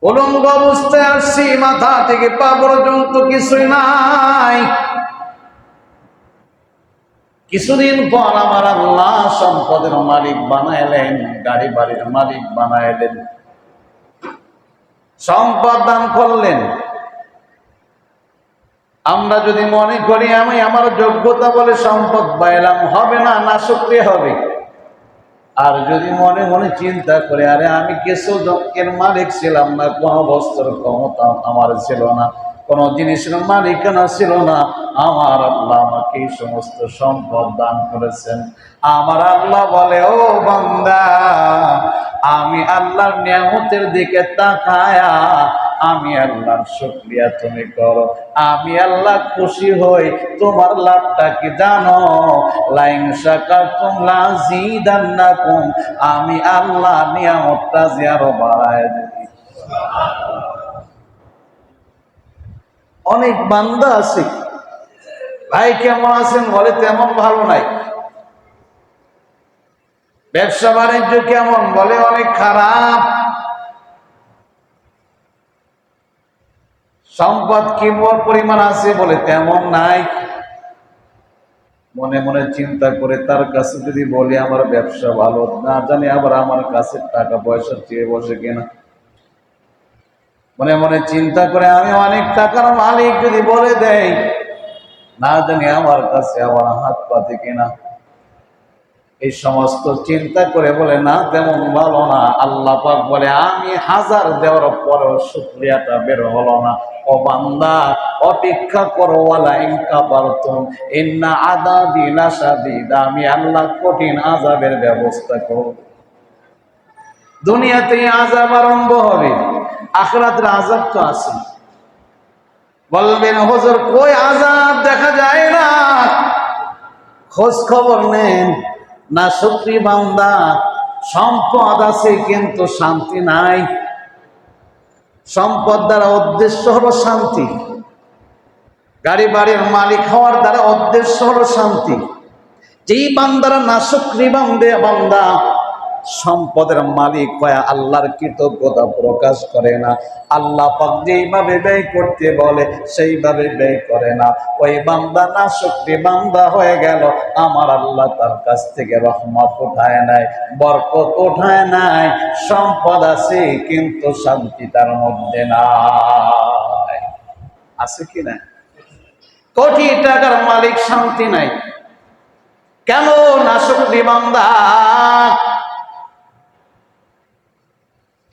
উলঙ্গ অবস্থায় আসছি, মাথা থেকে পা পর্যন্ত কিছুই নাই। কিছুদিন পর আমার আল্লাহ সম্পদের মালিক বানাইলেন, গাড়ি বাড়ির মালিক বানাইলেন, সম্পদ দান করলেন। আমরা যদি মনে করি আমি আমার যোগ্যতা বলে সম্পদ পাইলাম, হবে না, নাশুকরি হবে। আর যদি মনে মনে চিন্তা করে আরে আমি কিছু যজ্ঞের মালিক ছিলাম না, কোনো বস্তুর ক্ষমতা আমার ছিল না, কোনো জিনিসের মালিকানা ছিল না, আমার আল্লাহ আমাকে এই সমস্ত সম্পদ দান করেছেন। আমার আল্লাহ বলে, ও বান্দা, আমি আল্লাহর নিয়ামতের দিকে তাকায়া আমি আল্লাহর শুকরিয়া তুমি করো। আমি আল্লাহ খুশি হই। তোমার লাভটা কি জানো? লাইন শাকারতুম লাযীদান্নাকুম। আমি আল্লাহ নিয়ামতটা যে আরো বাড়ায় দেই। অনেক বান্দা আছে, ভাই কেমন আছেন বলে তেমন ভালো নাই। ব্যবসা বাণিজ্য কেমন বলে অনেক খারাপ। সম্পদ কি পরিমাণ আছে বলে তেমন নাই। মনে মনে চিন্তা করে তার কাছে যদি বলি আমার ব্যবসা ভালো, না জানি আবার আমার কাছে টাকা পয়সা চেয়ে বসে কিনা। মনে মনে চিন্তা করে আমি অনেক টাকার মালিক যদি বলে দেয়, না জানি আমার কাছে আবার হাত পাতে কিনা। এই সমস্ত চিন্তা করে বলে না তেমন ভালো না। আল্লাহ পাক বলে আমি হাজার দেওয়ার পরেও শুকরিয়াটা বের হলো না। ও বান্দা, অপেক্ষা করো, ওয়ালা ইন কাফারতুম ইন্না আযাবি লাশাদীদ। আমি আল্লাহ কঠিন আযাবের ব্যবস্থা করব। দুনিয়াতে আযাব আরম্ভ হবে, আখিরাতের আযাব তো আছে। বলবেন হুজুর কই আযাব দেখা যায় না, খোঁজ খবর নেন না। শুকরি বান্দা, সম্পদ আছে কিন্তু শান্তি নাই। সম্পদ দ্বারা উদ্দেশ্য হলো শান্তি, গাড়ি বাড়ির মালিক হওয়ার দ্বারা উদ্দেশ্য হলো শান্তি। যেই বান্দারা নাশুকরি বান্দা সম্পদের মালিক হয়ে আল্লাহর কৃতজ্ঞতা প্রকাশ করে না, আল্লাহ পাক যেইভাবে ব্যয় করতে বলে সেইভাবে ব্যয় করে না, ওই বান্দা নাশুকরি বান্দা হয়ে গেল। আমার আল্লাহ তার কাছ থেকে রহমত উঠায় নাই, বরকত উঠায় নাই। সম্পদ আছে কিন্তু শান্তি তার মধ্যে নাই। আছে কি না? কোটি টাকার মালিক শান্তি নাই কেন? নাশুকরি বান্দা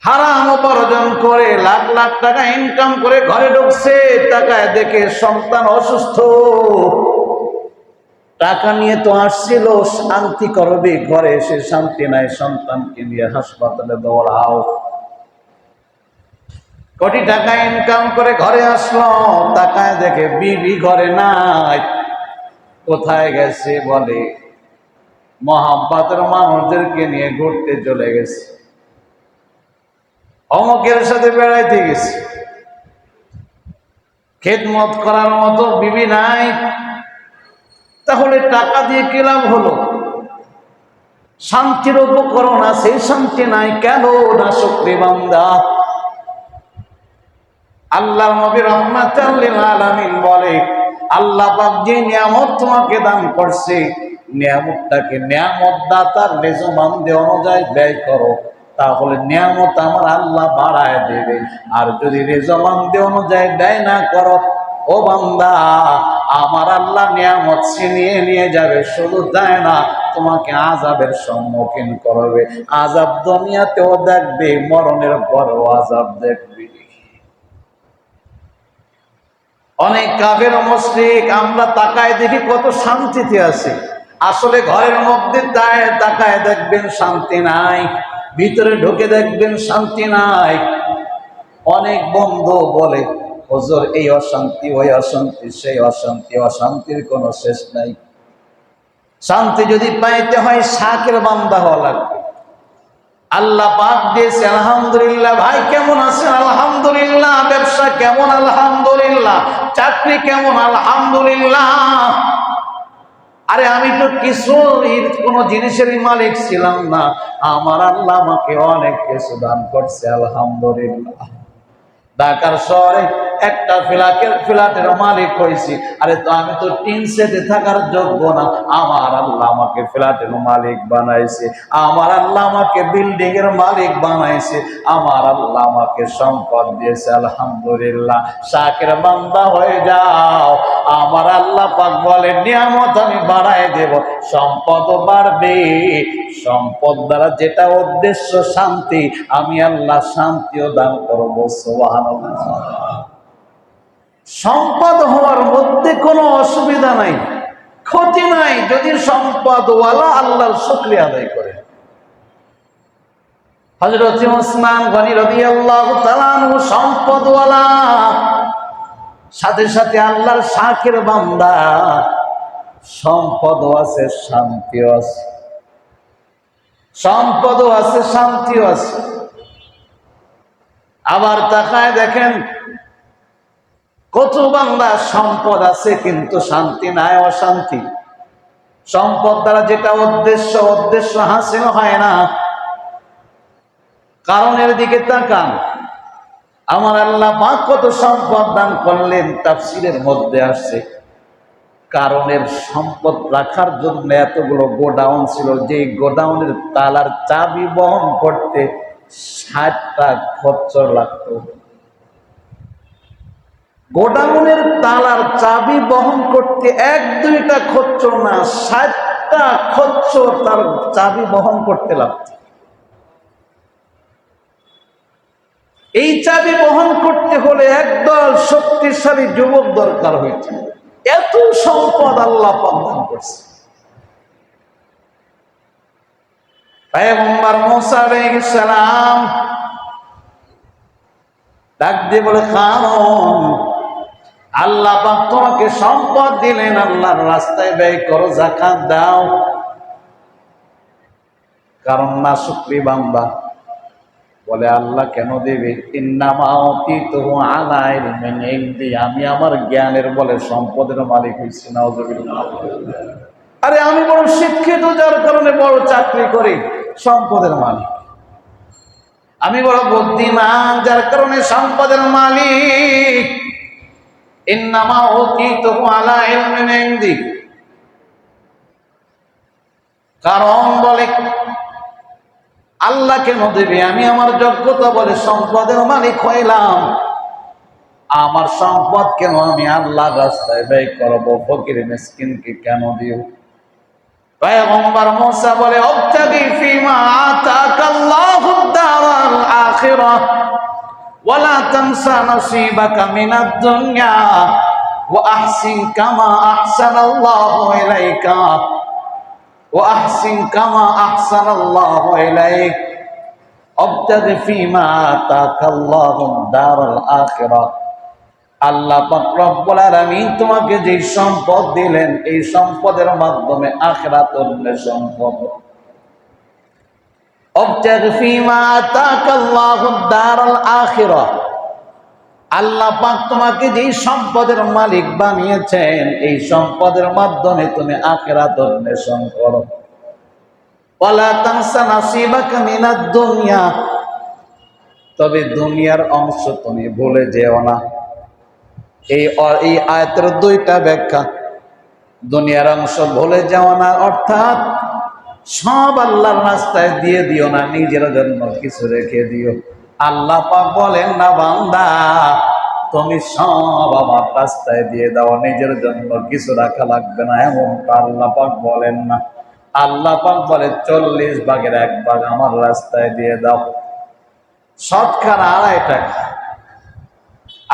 হারাম উপার্জন করে লাখ লাখ টাকা ইনকাম করে ঘরে ঢুকছে, টাকায় দেখে সন্তান অসুস্থ। টাকা নিয়ে তো আসছিল শান্তি করবে, ঘরে এসে শান্তি নাই, সন্তানকে নিয়ে হাসপাতালে দৌড়াও। কোটি টাকা ইনকাম করে ঘরে আসলো, টাকায় দেখে বিবি ঘরে নাই। কোথায় গেছে বলে মহাব্বতের মানুষদেরকে নিয়ে ঘুরতে চলে গেছে, অমুকের সাথে বেড়াইতে গেছে। খেদমত করার মতো বিবি নাই, তাহলে টাকা দিয়ে কি লাভ হলো? শান্তির উপকরণ আছে, শান্তি নাই কেন? নাশুকরি বান্দা। আল্লাহর নবী রাহমাতাল লিল আলামিন বলে, আল্লাহ পাক যে নিয়ামত তোমাকে দান করছে, নিয়ামতটাকে নিয়ামত দাতার রেজমানদে অনুযায়ী ব্যয় করো, তাহলে নিয়ামত আমার আল্লাহ বাড়ায় দেবে। আর যদি রেজমানদে অনুযায়ী ব্যয় না করো, ও বান্দা, আমার আল্লাহ নিয়ামত ছিনিয়ে নিয়ে যাবে। শুধু তাই না, তোমাকে আযাবের সম্মুখীন করবে। আযাব দুনিয়াতেও দেখবে, মরণের পরেও আযাব দেখবে। অনেক কাফের মুশরিক আমরা তাকায় দেখি কত শান্তিতে আছে, আসলে ঘরের মধ্যে তাকায় দেখবেন শান্তি নাই, ভিতরে ঢুকে দেখবেন শান্তি নাই। অনেক বন্ধু বলে হুজুর এই অশান্তি, ওই অশান্তি, সেই অশান্তি, অশান্তির কোনো শেষ নাই। শান্তি যদি পাইতে হয় শাকের বান্দা হওয়া লাগবে। আল্লাহ পাক দিয়েছে আলহামদুলিল্লাহ। ভাই কেমন আছেন? আলহামদুলিল্লাহ। ব্যবসা কেমন? আলহামদুলিল্লাহ। চাকরি কেমন? আলহামদুলিল্লাহ। আরে আমি তো কোনো জিনিসেরই মালিক ছিলাম না, আমার আল্লাহ আমাকে অনেক কিছু দান করছে, আলহামদুলিল্লাহ। ঢাকার শহরে একটা ফ্ল্যাটের মালিক হয়েছি। আরে তো আমি তো টিন সেটে থাকার যোগ্য না, আমার আল্লাহ আমাকে ফ্ল্যাটের মালিক বানাইছে, আমার আল্লাহ আমাকে বিল্ডিং এর মালিক বানাইছে, আমার আল্লাহ আমাকে সম্পদ দিয়েছে। আলহামদুলিল্লাহ। শাকের বান্দা হয়ে যাও, আমার আল্লাহ পাক বলে নিয়ামত আমি বাড়ায় দেব, সম্পদ বাড়বে। সম্পদ দ্বারা যেটা উদ্দেশ্য শান্তি, আমি আল্লাহ শান্তিও দান করবো। সুবহানাল্লাহ। সম্পদ হওয়ার মধ্যে কোনো অসুবিধা নাই, ক্ষতি নাই, যদি সম্পদওয়ালা আল্লাহর শুকরিয়া আদায় করে। হযরত ওসমান গনি রাদিয়াল্লাহু তাআলা আনহু সম্পদওয়ালা, সাথে সাথে আল্লাহর শাকের বান্দা, সম্পদও আছে শান্তিও আছে, সম্পদও আছে শান্তিও আছে। আবার তাকায় দেখেন কত বান্দা সম্পদ আছে কিন্তু শান্তি নাই, অশান্তি। সম্পদ দ্বারা যেটা উদ্দেশ্য হাসিল হয় না, কারণের দিকে তাকান। আমার আল্লাহ পাক কত সম্পদ দান করলেন, তাফসীরের মধ্যে আসছে কারণের সম্পদ রাখার জন্য এতগুলো গোডাউন ছিল, যে গোডাউনের তালার চাবি বহন করতে 60টা খচ্চর লাগতো। গোডাউনের তালার চাবি বহন করতে 1-2টা খচ্চর না, 60টা খচ্চর তার চাবি বহন করতে লাগত। এই চাবি বহন করতে হলে একদল শক্তিশালী যুবক দরকার হয়েছে। এত সম্পদ আল্লাহ পাক দান করছে। পয়গম্বর মুসা আলাইহিস সালাম ডাক দিয়ে বলে, কারণ আল্লাহ পাক তোমাকে সম্পদ দিলেন, আল্লাহর রাস্তায় ব্যয় করো, যাকাত দাও। কারণ না শুকরি বান্দা বলে আল্লাহ কেন দেবে? ইন্নামা উতীতুহু আলা ইলমিন ইনদি, আমি আমার জ্ঞানের বলে সম্পদের মালিক হইছি। নাউযুবিল্লাহ। আরে আমি বড় শিক্ষিত, যার কারণে বড় চাকরি করি, সম্পদের মালিক। আমি বড় বুদ্ধিমান, যার কারণে সম্পদের মালিক। ইন্নামা উতীতুহু আলা ইলমিন ইনদি, কারণ বলে আল্লাহ কেন দেবে? আমি আমার যোগ্যতা বলে সম্পদের মালিক হইলাম, আমার সম্পদ কেন আমি আল্লাহর রাস্তায় ব্যয় করব? ফকির মিসকিনকে কেন দিও? পয়গম্বর মুসা বলে, অবতাগি ফিমা আতাকাল্লাহুদ দারাল আখিরাহ ওয়ালা তানসা নসিবাকা মিনাদ দুনিয়া ওয়া আহসিন কামা আহসানাল্লাহু ইলাইকা وأحسن كما أحسن الله إليك وابتغ فيما آتاك الله الدار الآخرة। আল্লাহ পাক রব্বুল আলামিন তোমাকে যে সম্পদ দিলেন, এই সম্পদের মাধ্যমে আখিরাত অন্বেষণ করো। وابتغ فيما آتاك الله الدار الآخرة, আল্লাহ পাক তোমাকে যে সম্পদের মালিক বানিয়েছেন, এই সম্পদের মাধ্যমে তুমি আখিরাত অন্বেষণ করো। ওয়ালা তানসা নাসিবাকা মিনাদ দুনিয়া, তবে দুনিয়ার অংশ তুমি ভুলে যেও না। এই আয়াতের 2টা ব্যাখ্যা। দুনিয়ার অংশ ভুলে যাও না অর্থাৎ সব আল্লাহর রাস্তায় দিয়ে দিও না, নিজের জন্য কিছু রেখে দিও। আল্লাহ পাক বলেন না, বান্দা তুমি সব আমার রাস্তায় দিয়ে দাও, নিজের জন্য কিছু রাখা লাগবে না, এমনটা আল্লাহ পাক বলেন না। আল্লাহ পাক বলে 40 ভাগের 1 ভাগ আমার রাস্তায় দিয়ে দাও, শতকরা 2.5 টাকা।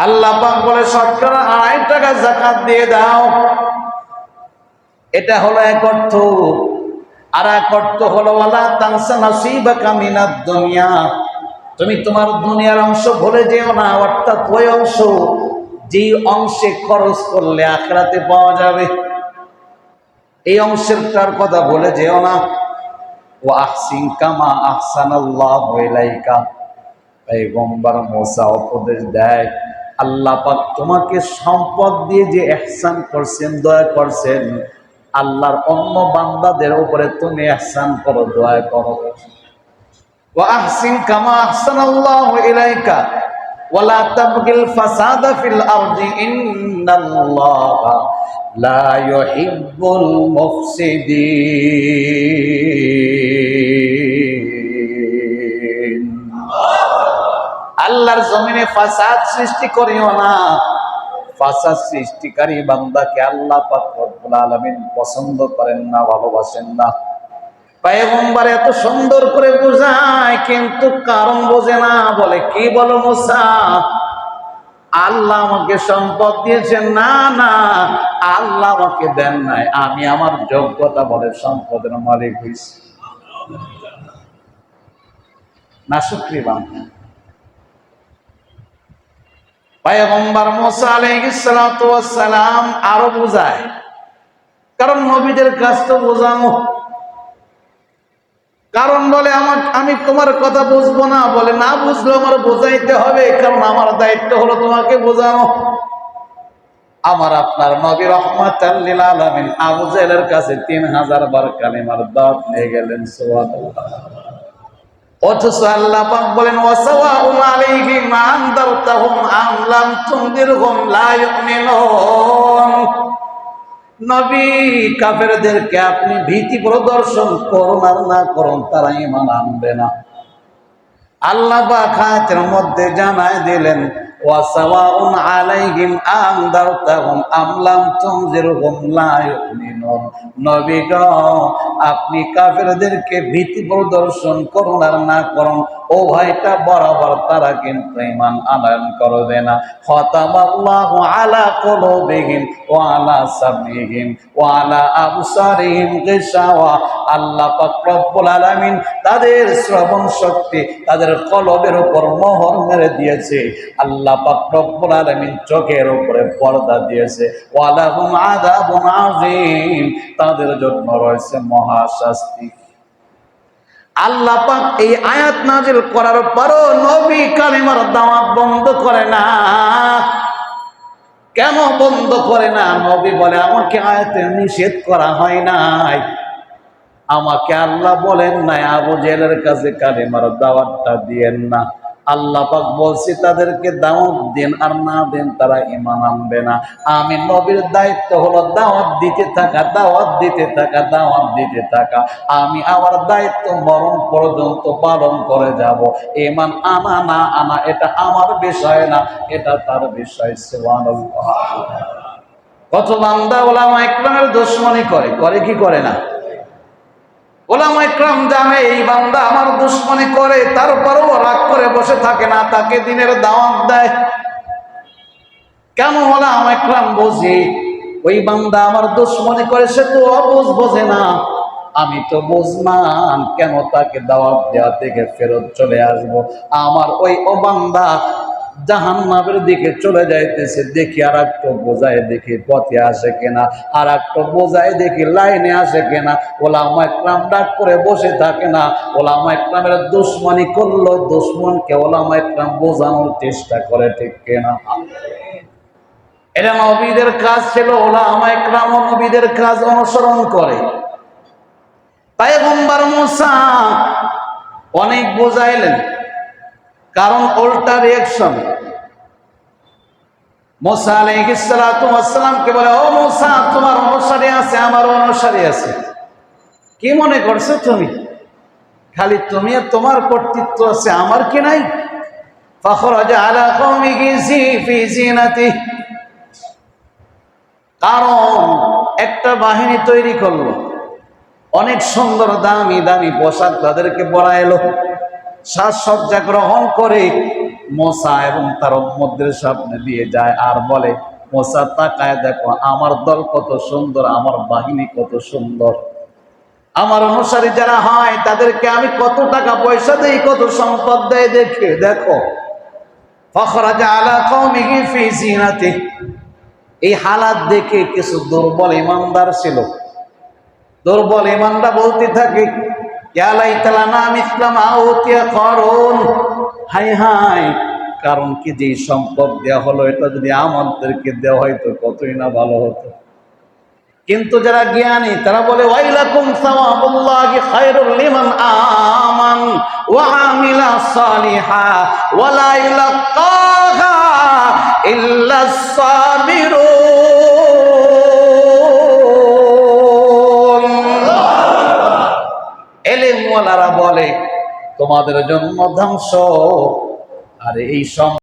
আল্লাহ পাক বলে শতকরা 2.5 টাকা যাকাত দিয়ে দাও। এটা হলো এক অর্থ। আর এক অর্থ হলো ওয়ালা তানসা নাসিবাকা মিনাদ দুনিয়া, তুমি তোমার দুনিয়ার অংশ ভুলে যেও না, অর্থাৎ ওই অংশ যে অংশে খরচ করলে আখিরাতে পাওয়া যাবে, এই অংশেরটার কথা ভুলে যেও না। ওয়া আহসিন কামা আহসানাল্লাহু ইলাইকা, পয়গম্বর মুসা উপদেশ দেয়, আল্লাহ পাক তোমাকে সম্পদ দিয়ে যে ইহসান করছেন, দয়া করছেন, আল্লাহর অন্য বান্দাদের উপরে তুমি ইহসান করো, দয়া করো। ওয়া আহসিন কামা আহসানাল্লাহু ইলাইকা, ওয়ালা তাবগিল ফাসাদা ফিল আরদি ইন্নাল্লাহা লা ইউহিব্বুল মুফসিদিন। আল্লাহর জমিনে ফাসাদ সৃষ্টি করিও না। ফাসাদ সৃষ্টিকারী বান্দাকে আল্লাহ পাক রব্বুল আলামিন পছন্দ করেন না, ভালোবাসেন না। পয়গম্বর এত সুন্দর করে বোঝায়, কিন্তু কারণ বোঝে না। বলে কি বলো মুসা, আল্লাহ আমাকে সম্পদ দিয়েছেন? না না, আল্লাহ আমাকে দেন নাই, আমি আমার যোগ্যতা বলে সম্পদের মালিক হইছি। নাশুকরি বান্দা। পয়গম্বর মুসা আলাইহিস সালাতু ওয়াস সালাম আরো বোঝায়, কারণ নবীদের কাজ তো বোঝানো। কারণ বলে আমি তোমার কথা বুঝবো না। বলে না বুঝলে আমার বোঝাইতে হবে, কারণ আমার দায়িত্ব হলো তোমাকে বোঝানো। আমার আপনার নবী রাহমাতাল লিল আলামিন আবু জাহেলের কাছে 3000 বার কালিমার দাওয়াত নিয়ে গেলেন, সুবহানাল্লাহ। অথচ আল্লাহ পাক বলেন ওয়াসাওয়াউন আলাইহিম আনদারতাহুম আম লাম তুনদিরহুম লা ইউমিনুন। নবী, কাফেরদেরকে আপনি ভীতি প্রদর্শন করুন আর না করুন, তারা ঈমান আনবে না। আল্লাহ পাক আয়াতের মধ্যে জানায় দিলেন ওয়াসাওয়াউন আলাইহিম আনদারতাহুম আম লাম তুনজিরহুম লা ইউমিনুন। নবী গো, আপনি কাফেরদেরকে ভীতি প্রদর্শন করুন আর না করুন, ও ভাইটা বরাবর তারা কিন্তু ঈমান আনয়ন করবে না। খাতামাল্লাহু আলা কুলুবিহিম ওয়া আলা সামঈহিম ওয়া আলা আবসারিহিম গিশাওয়া। আল্লাহ পাক রব্বুল আলামিন তাদের শ্রবণ শক্তি, তাদের কলবের উপর মোহর মেরে দিয়েছে। আল্লাহ পাক রব্বুল আলামিন চোখের উপরে পর্দা দিয়েছে। ওয়া লাহুম আযাবুন আযীম, তাদের জন্য রয়েছে মহাশাস্তি। আল্লাহ পাক এই আয়াত নাযিল করার পরও নবী কালিমার দাওয়াত বন্ধ করে না। কেন বন্ধ করে না? নবী বলে আমাকে আয়াতে নিষেধ করা হয় নাই, আমাকে আল্লাহ বলেন নাই আবু জেহেলের কাছে কালিমার দাওয়াতটা দিয়েন না। আল্লাহ পাক বলছি তাদেরকে দাওয়াত দিন, আর না দেন তারা ঈমান আনবে না। আমি নবীর দায়িত্ব হলো দাওয়াত দিতে থাকা, দাওয়াত দিতে থাকা, দাওয়াত দিতে থাকা। আমি আমার দায়িত্ব মরণ পর্যন্ত পালন করে যাব। ঈমান আনা না আনা এটা আমার বিষয় না, এটা তার বিষয়। সুবহানাল্লাহ। কত বান্দা উলামা ইকরামের দুশমনি করে কি করে না? উলামা ইকরাম জানে এই বান্দা আমার দুশমনি করে, তারপরেও রাগ করে বসে থাকে না, তাকে দ্বীনের দাওয়াত দেয়। কেন? উলামা ইকরাম বোঝে ওই বান্দা আমার দুশমনি করে, সে তো অবুঝ বোঝে না, আমি তো বুঝমান, কেন তাকে দাওয়াত দেওয়া থেকে ফেরত চলে আসব। আমার ওই ও বান্দা জাহান্নামের দিকে চলে যাইতেছে, দেখি আর একটু বোঝায়, দেখি পথে আসে কিনা, আর একটু বোঝায় দেখি লাইনে আসে কিনা। ওলামা ইকরাম ডাক করে বসে থাকে না, ওলামা ইকরামের দুশমনি করলো, দুশমনকে ওলামা ইকরাম বোঝানোর চেষ্টা করে, ঠিক কিনা? এটা নবীদের কাজ ছিল, ওলামা ইকরাম নবীদের কাজ অনুসরণ করে। পয়গম্বর মুসা অনেক বোঝাইলেন, কারণ উল্টা রিঅ্যাকশন। মুসা আলাইহিস সালাতু ওয়াস সালামকে বলে ও মুসা, তোমার অনুসারী আছে, আমার অনুসারী আছে, কি মনে করছো তুমি? খালি তুমি আর তোমার কর্তৃত্ব আছে, আমার কি নাই? ফাখরাজা আলা কওমিহি ফি জিনাতি। কারণ একটা বাহিনী তৈরি করলো, অনেক সুন্দর দামি দামি পোশাক তাদেরকে পরাইলো, সাজসজ্জা গ্রহণ করে মুসা এবং তার উম্মতদের সামনে দিয়ে যায় আর বলে মুসা তাকায় দেখো আমার দল কত সুন্দর, আমার বাহিনী কত সুন্দর, আমার অনুসারী যারা হয় তাদেরকে আমি কত টাকা পয়সা দেই, কত সম্পদ দেয়, দেখে দেখো। ফাখরাজা আলা কওমিহি ফি জিনাতি। এই হালাত দেখে কিছু দুর্বল ইমানদার ছিল, দুর্বল ইমানরা বলতে থাকে ইয়া লাইতালানা মিসলা মা উতিয়া কারুন। হাই হাই, কারণ কি যে সম্পদ দেওয়া হলো এটা যদি আমাদেরকে দেওয়া হয়তো কতই না ভালো হতো। কিন্তু যারা জ্ঞানী তারা বলে ওয়াইলাকুম সাওয়াবুল্লাহি খায়রুল লিমান আমান ওয়া আমিলা সালিহা ওয়া লা ইলাকা মোলারা বলে তোমাদের জন্য ধ্বংস, আর এই